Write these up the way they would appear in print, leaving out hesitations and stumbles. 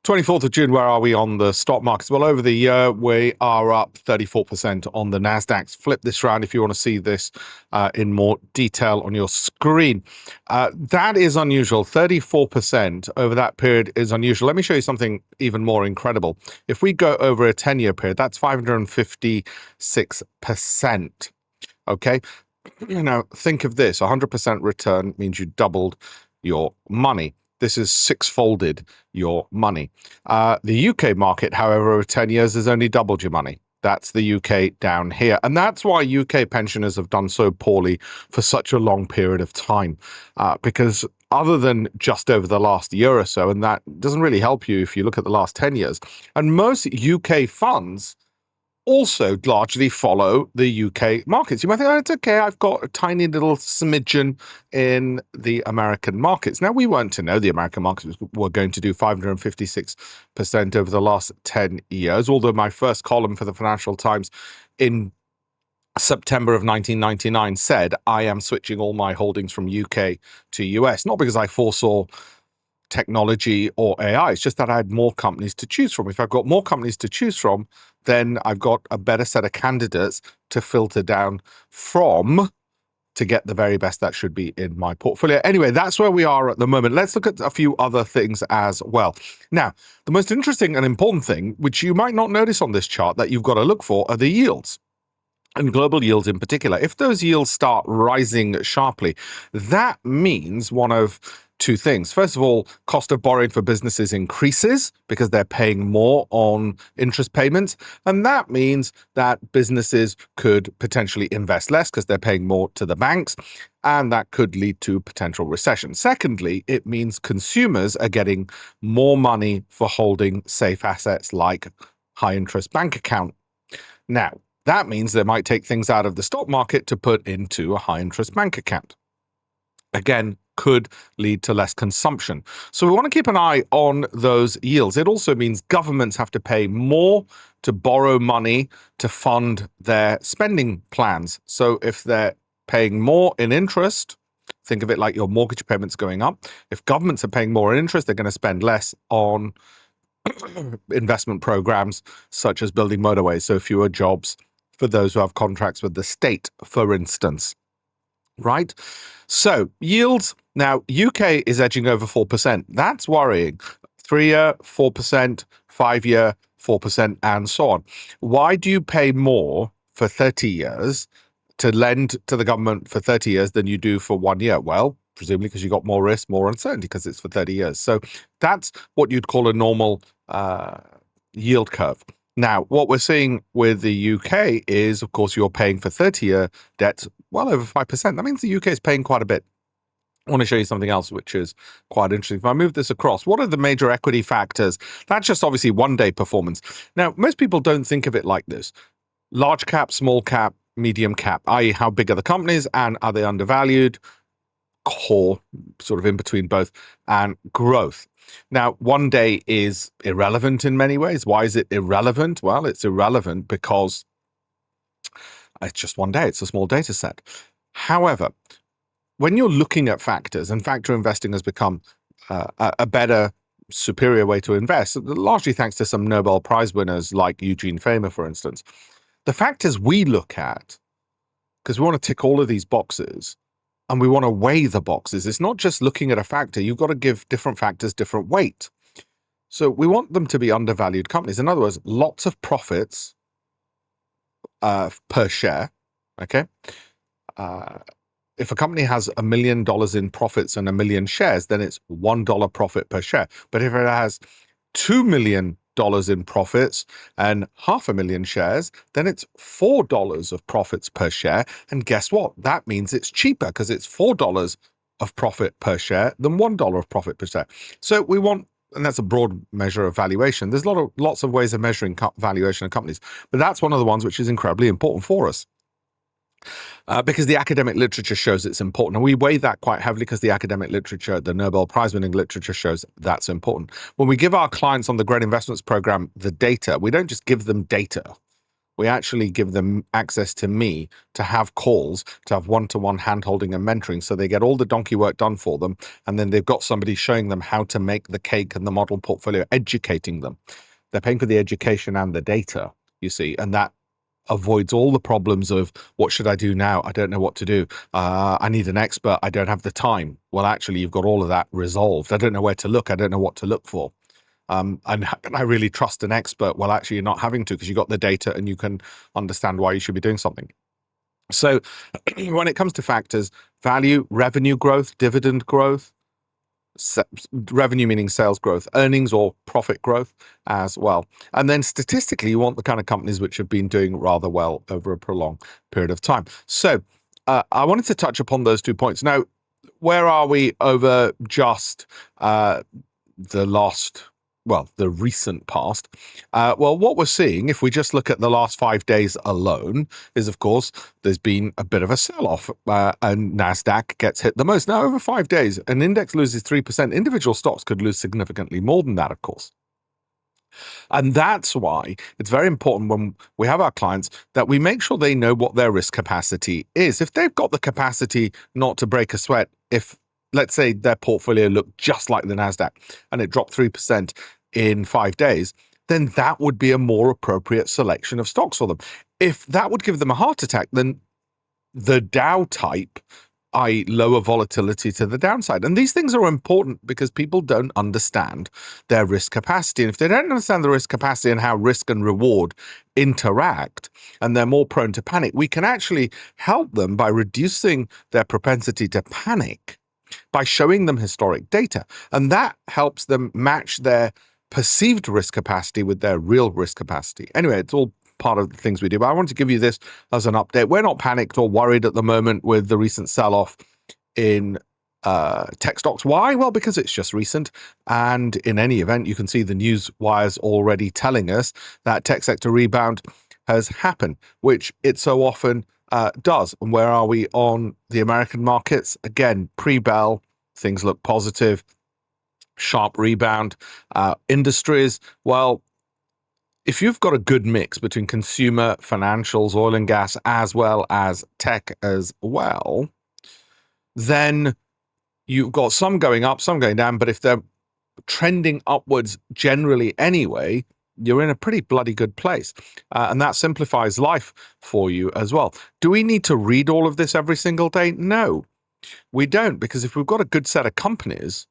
24th of June, where are we on the stock markets? Well, over the year, we are up 34% on the Nasdaq. Flip this round if you want to see this in more detail on your screen. That is unusual. 34% over that period is unusual. Let me show you something even more incredible. If we go over a 10-year period, that's 556%. Okay? Now, think of this. 100% return means you doubled your money. This is six-folded your money. The UK market, however, over 10 years has only doubled your money. That's the UK down here. And that's why UK pensioners have done so poorly for such a long period of time. Because other than just over the last year or so, and that doesn't really help you if you look at the last 10 years, and most UK funds also largely follow the UK markets. You might think, oh, it's okay, I've got a tiny little smidgen in the American markets. Now, we weren't to know the American markets were going to do 556% over the last 10 years, although my first column for the Financial Times in September of 1999 said, I am switching all my holdings from UK to US, not because I foresaw technology or AI. It's just that I had more companies to choose from. If I've got more companies to choose from, then I've got a better set of candidates to filter down from to get the very best that should be in my portfolio. Anyway, that's where we are at the moment. Let's look at a few other things as well. Now, the most interesting and important thing, which you might not notice on this chart that you've got to look for, are the yields. And global yields in particular. If those yields start rising sharply, that means one of two things. First of all, cost of borrowing for businesses increases because they're paying more on interest payments. And that means that businesses could potentially invest less because they're paying more to the banks. And that could lead to potential recession. Secondly, it means consumers are getting more money for holding safe assets like high interest bank account. Now, that means they might take things out of the stock market to put into a high interest bank account. Again, could lead to less consumption. So we want to keep an eye on those yields. It also means governments have to pay more to borrow money to fund their spending plans. So if they're paying more in interest, think of it like your mortgage payments going up. If governments are paying more in interest, they're going to spend less on investment programs such as building motorways, so fewer jobs for those who have contracts with the state, for instance. Right? So yields, now UK is edging over 4%. That's worrying. 3-year, 4%, 5-year, 4%, and so on. Why do you pay more for 30 years to lend to the government for 30 years than you do for 1 year? Well, presumably because you got more risk, more uncertainty because it's for 30 years. So that's what you'd call a normal yield curve. Now, what we're seeing with the UK is, of course, you're paying for 30-year debts well over 5%. That means the UK is paying quite a bit. I want to show you something else, which is quite interesting. If I move this across, what are the major equity factors? That's just obviously one-day performance. Now, most people don't think of it like this. Large cap, small cap, medium cap, i.e. how big are the companies and are they undervalued? Core, sort of in between both, and growth. Now, one day is irrelevant in many ways. Why is it irrelevant? Well, it's irrelevant because it's just one day. It's a small data set. However, when you're looking at factors, and factor investing has become a better, superior way to invest, largely thanks to some Nobel Prize winners like Eugene Fama, for instance, the factors we look at, because we want to tick all of these boxes, and we want to weigh the boxes. It's not just looking at a factor. You've got to give different factors different weight. So we want them to be undervalued companies. In other words, lots of profits per share. Okay. If a company has $1 million in profits and 1 million shares, then it's $1 profit per share. But if it has $2 million in profits and 500,000 shares, then it's $4 of profits per share. And guess what? That means it's cheaper because it's $4 of profit per share than $1 of profit per share. So we want, and that's a broad measure of valuation. There's lots of ways of measuring valuation of companies, but that's one of the ones which is incredibly important for us. Because the academic literature shows it's important. And we weigh that quite heavily because the academic literature, the Nobel Prize winning literature shows that's important. When we give our clients on the Great Investments Program the data, we don't just give them data. We actually give them access to me to have calls, to have one-to-one hand-holding and mentoring, so they get all the donkey work done for them, and then they've got somebody showing them how to make the cake and the model portfolio, educating them. They're paying for the education and the data, you see, and that avoids all the problems of what should I do now? I don't know what to do. I need an expert. I don't have the time. Well, actually, you've got all of that resolved. I don't know where to look. I don't know what to look for. And I really trust an expert. Well, actually, you're not having to, because you got the data and you can understand why you should be doing something. So when it comes to factors, value, revenue growth, dividend growth, revenue meaning sales growth, earnings or profit growth as well. And then statistically, you want the kind of companies which have been doing rather well over a prolonged period of time. So I wanted to touch upon those 2 points. Now, where are we over just the recent past? Well, what we're seeing, if we just look at the last 5 days alone, is, of course, there's been a bit of a sell-off, and NASDAQ gets hit the most. Now, over 5 days, an index loses 3%. Individual stocks could lose significantly more than that, of course. And that's why it's very important when we have our clients that we make sure they know what their risk capacity is. If they've got the capacity not to break a sweat, if, let's say, their portfolio looked just like the NASDAQ and it dropped 3% in 5 days, then that would be a more appropriate selection of stocks for them. If that would give them a heart attack, then the Dow type, i.e. lower volatility to the downside. And these things are important because people don't understand their risk capacity. And if they don't understand the risk capacity and how risk and reward interact, and they're more prone to panic, we can actually help them by reducing their propensity to panic by showing them historic data. And that helps them match their perceived risk capacity with their real risk capacity. Anyway, it's all part of the things we do, but I want to give you this as an update. We're not panicked or worried at the moment with the recent sell-off in tech stocks. Why? Well, because it's just recent. And in any event, you can see the news wires already telling us that tech sector rebound has happened, which it so often does. And where are we on the American markets? Again, pre-bell, things look positive. Sharp rebound. Industries, well, if you've got a good mix between consumer, financials, oil and gas, as well as tech as well, then you've got some going up, some going down. But if they're trending upwards generally anyway, you're in a pretty bloody good place. And that simplifies life for you as well. Do we need to read all of this every single day? No, we don't, because if we've got a good set of companies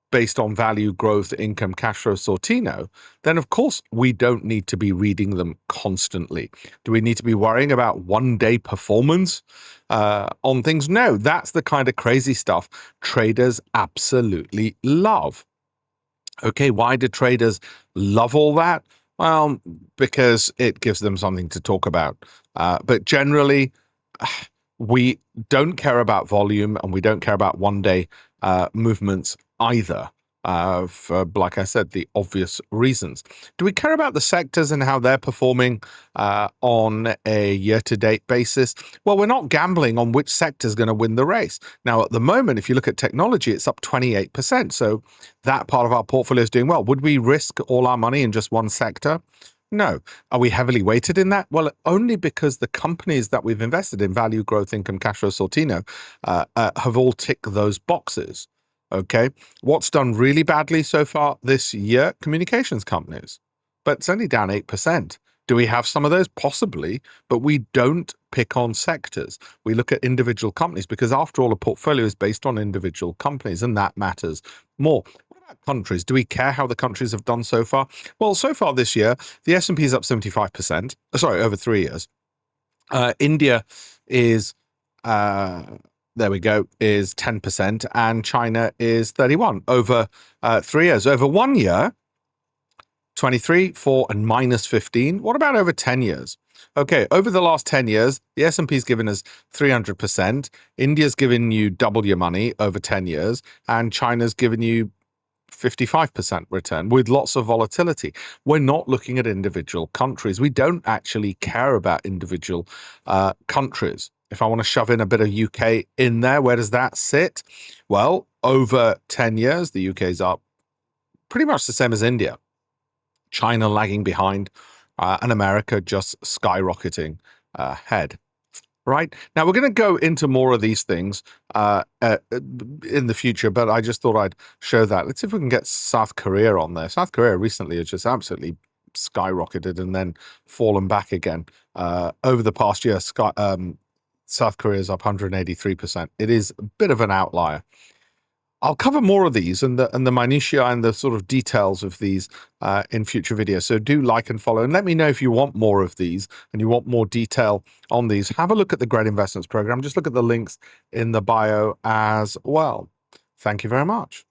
based on value, growth, income, cash flow, Sortino, then of course we don't need to be reading them constantly. Do we need to be worrying about one-day performance on things? No, that's the kind of crazy stuff traders absolutely love. Okay, why do traders love all that? Well, because it gives them something to talk about. But generally, we don't care about volume and we don't care about one-day movements either, for, like I said, the obvious reasons. Do we care about the sectors and how they're performing on a year-to-date basis? Well, we're not gambling on which sector is going to win the race. Now, at the moment, if you look at technology, it's up 28%. So that part of our portfolio is doing well. Would we risk all our money in just one sector? No. Are we heavily weighted in that? Well, only because the companies that we've invested in, value, growth, income, cash flow, Sortino, have all ticked those boxes. Okay. What's done really badly so far this year? Communications companies. But it's only down 8%. Do we have some of those? Possibly, but we don't pick on sectors. We look at individual companies because, after all, a portfolio is based on individual companies, and that matters more. What about countries? Do we care how the countries have done so far? Well, so far this year, the S&P is up 75%. Sorry, over 3 years. India is... there we go, is 10%, and China is 31% over 3 years. Over 1 year, 23, 4, and minus 15. What about over 10 years? Okay, over the last 10 years, the S&P's given us 300%. India's given you double your money over 10 years, and China's given you 55% return with lots of volatility. We're not looking at individual countries. We don't actually care about individual countries. If I want to shove in a bit of UK in there, where does that sit? Well, over 10 years, the UK's up pretty much the same as India. China lagging behind. and America just skyrocketing ahead. Right now, we're going to go into more of these things in the future, but I just thought I'd show that. Let's see if we can get South Korea on there. South Korea recently has just absolutely skyrocketed and then fallen back again. Over the past year, South Korea is up 183%. It is a bit of an outlier. I'll cover more of these and the minutiae and the sort of details of these in future videos. So do like and follow, and let me know if you want more of these and you want more detail on these. Have a look at the Great Investments Program. Just look at the links in the bio as well. Thank you very much.